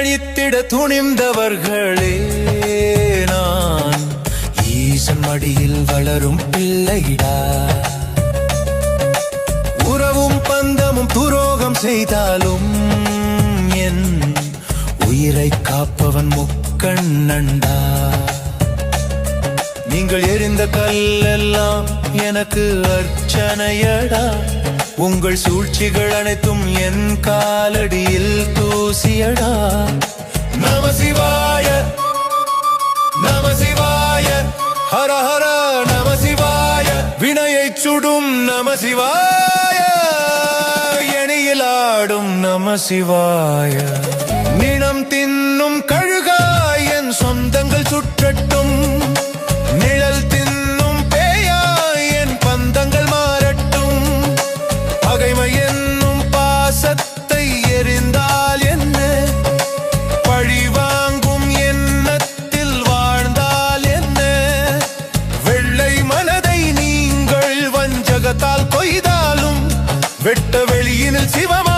அழித்திட துணிந்தவர்களே நான் ஈசன் மடியில் வளரும் பிள்ளைடா. உறவும் பந்தமும் துரோகம் செய்தாலும் என் உயிரை காப்பவன் முக்கண்ணண்டா. நீங்கள் எரிந்த கல்லெல்லாம் எனக்கு அர்ச்சனையடா. உங்கள் சூழ்ச்சிகள் அனைத்தும் என் காலடியில் தூசியடா. நம சிவாய நம சிவாய ஹர ஹர நம சிவாய. வினையை சுடும் நம சிவாய, எணியிலாடும் நம சிவாய. நிலம் தின்னும் கழுகாய் என் சொந்தங்கள் சுற்றட்டும். நிழல் தின்னும் பேயாய் என் பந்தங்கள் மாறட்டும். பகைமை என்னும் பாசத்தை எரிந்தால் என்ன, பழி வாங்கும் எண்ணத்தில் வாழ்ந்தால் என்ன. வெள்ளை மனதை நீங்கள் வஞ்சகத்தால் கொய்தாலும் வெட்ட வெளியினில் சிவம்